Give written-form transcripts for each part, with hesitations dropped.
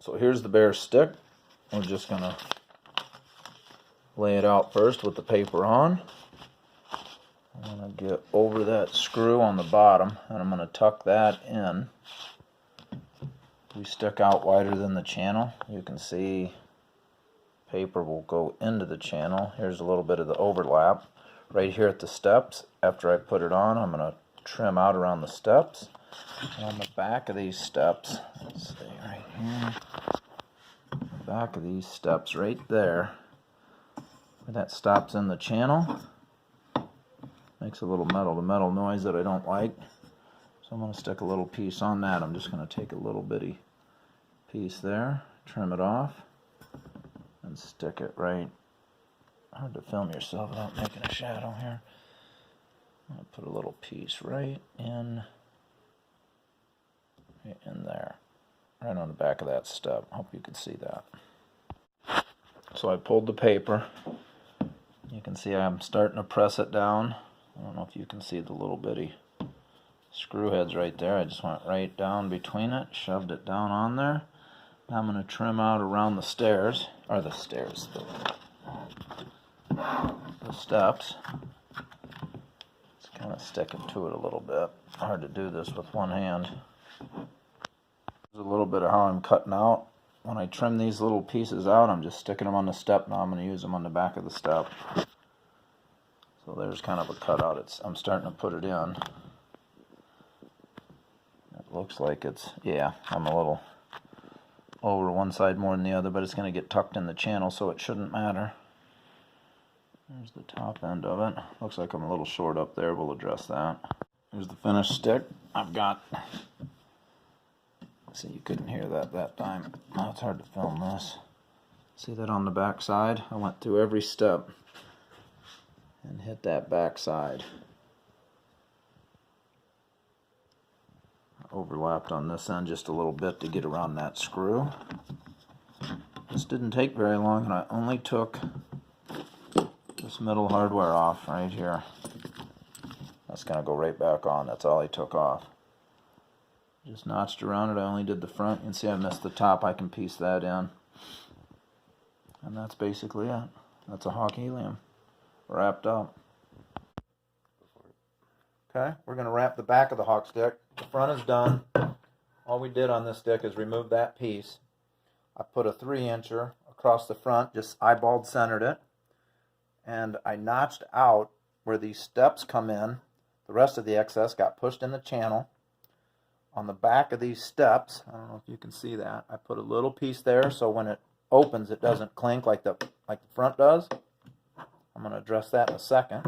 So here's the bare stick. We're just going to lay it out first with the paper on. I'm going to get over that screw on the bottom, and I'm going to tuck that in. We stick out wider than the channel. You can see paper will go into the channel. Here's a little bit of the overlap. Right here at the steps, after I put it on, I'm going to trim out around the steps. And on the back of these steps, let's see, right here, the back of these steps right there, where that stops in the channel, makes a little metal-to-metal noise that I don't like. So I'm going to stick a little piece on that. I'm just going to take a little bitty piece there, trim it off, and stick it right. Hard to film yourself without making a shadow here. I'm going to put a little piece right in there, right on the back of that step. Hope you can see that. So I pulled the paper. You can see I'm starting to press it down. I don't know if you can see the little bitty screw heads right there. I just went right down between it, shoved it down on there. Now I'm going to trim out around the stairs, or the steps. Just kind of sticking to it a little bit. Hard to do this with one hand. There's a little bit of how I'm cutting out. When I trim these little pieces out, I'm just sticking them on the step. Now I'm going to use them on the back of the step. So there's kind of a cutout. I'm starting to put it in. It looks like it's, yeah, I'm a little over one side more than the other, but it's going to get tucked in the channel, so it shouldn't matter. There's the top end of it. Looks like I'm a little short up there. We'll address that. Here's the finished stick. I've got, see, you couldn't hear that time. Oh, it's hard to film this. See that on the back side? I went through every step and hit that back side. Overlapped on this end just a little bit to get around that screw. This didn't take very long, and I only took this middle hardware off right here. That's going to go right back on. That's all I took off. Just notched around it. I only did the front. You can see I missed the top. I can piece that in. And that's basically it. That's a Hawk Helium wrapped up. Okay, we're going to wrap the back of the Hawk stick. The front is done. All we did on this stick is remove that piece. I put a 3-incher across the front, just eyeballed centered it. And I notched out where these steps come in. The rest of the excess got pushed in the channel. On the back of these steps, I don't know if you can see that, I put a little piece there so when it opens it doesn't clink like the front does. I'm going to address that in a second.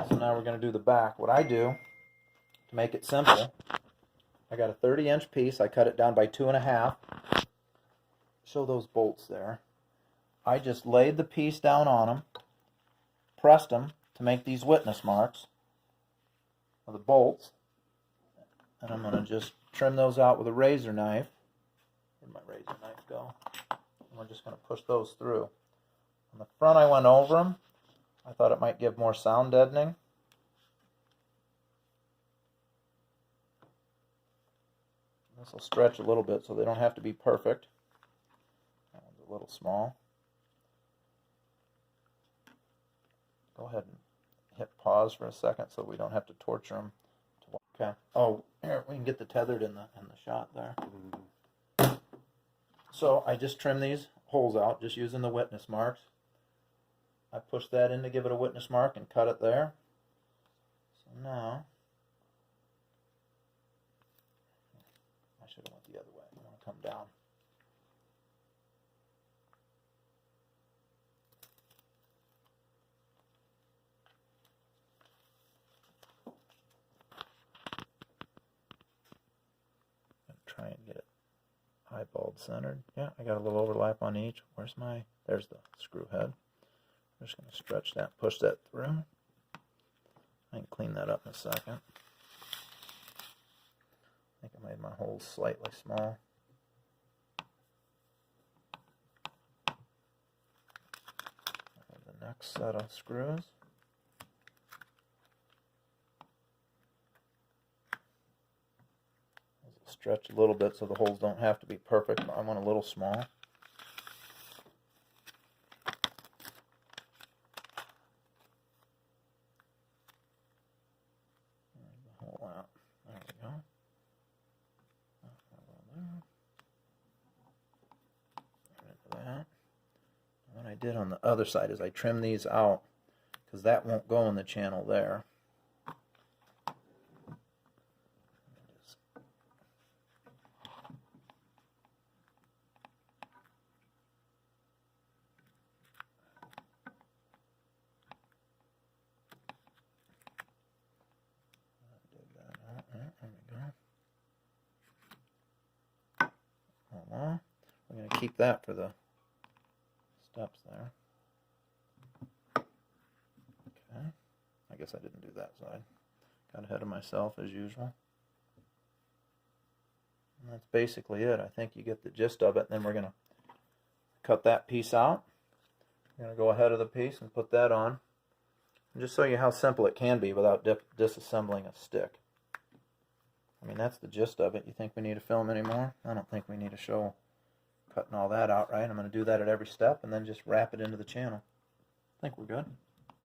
So now we're going to do the back. What I do, to make it simple, I got a 30-inch piece. I cut it down by 2.5. Show those bolts there. I just laid the piece down on them, pressed them to make these witness marks of the bolts, and I'm going to just trim those out with a razor knife. Where'd my razor knife go? And we're just going to push those through. On the front I went over them. I thought it might give more sound deadening. This will stretch a little bit so they don't have to be perfect. That one's a little small. Go ahead and hit pause for a second so we don't have to torture them. Okay. Oh, here, we can get the tethered in the shot there. So I just trim these holes out just using the witness marks. I push that in to give it a witness mark and cut it there. So now, I should have went the other way. I want to come down. Try and get it eyeballed centered. Yeah, I got a little overlap on each. There's the screw head. I'm just going to stretch that, push that through. I can clean that up in a second. I think I made my holes slightly small. And the next set of screws. Stretch a little bit so the holes don't have to be perfect. I want a little small. There's the hole out. There we go. That. What I did on the other side is I trimmed these out because that won't go in the channel there. There we go. Hold on. We're going to keep that for the steps there. Okay. I guess I didn't do that side. Got ahead of myself as usual. And that's basically it. I think you get the gist of it. And then we're going to cut that piece out. I'm going to go ahead of the piece and put that on. And just show you how simple it can be without disassembling a stick. I mean, that's the gist of it. You think we need to film anymore? I don't think we need to show cutting all that out, right? I'm going to do that at every step and then just wrap it into the channel. I think we're good.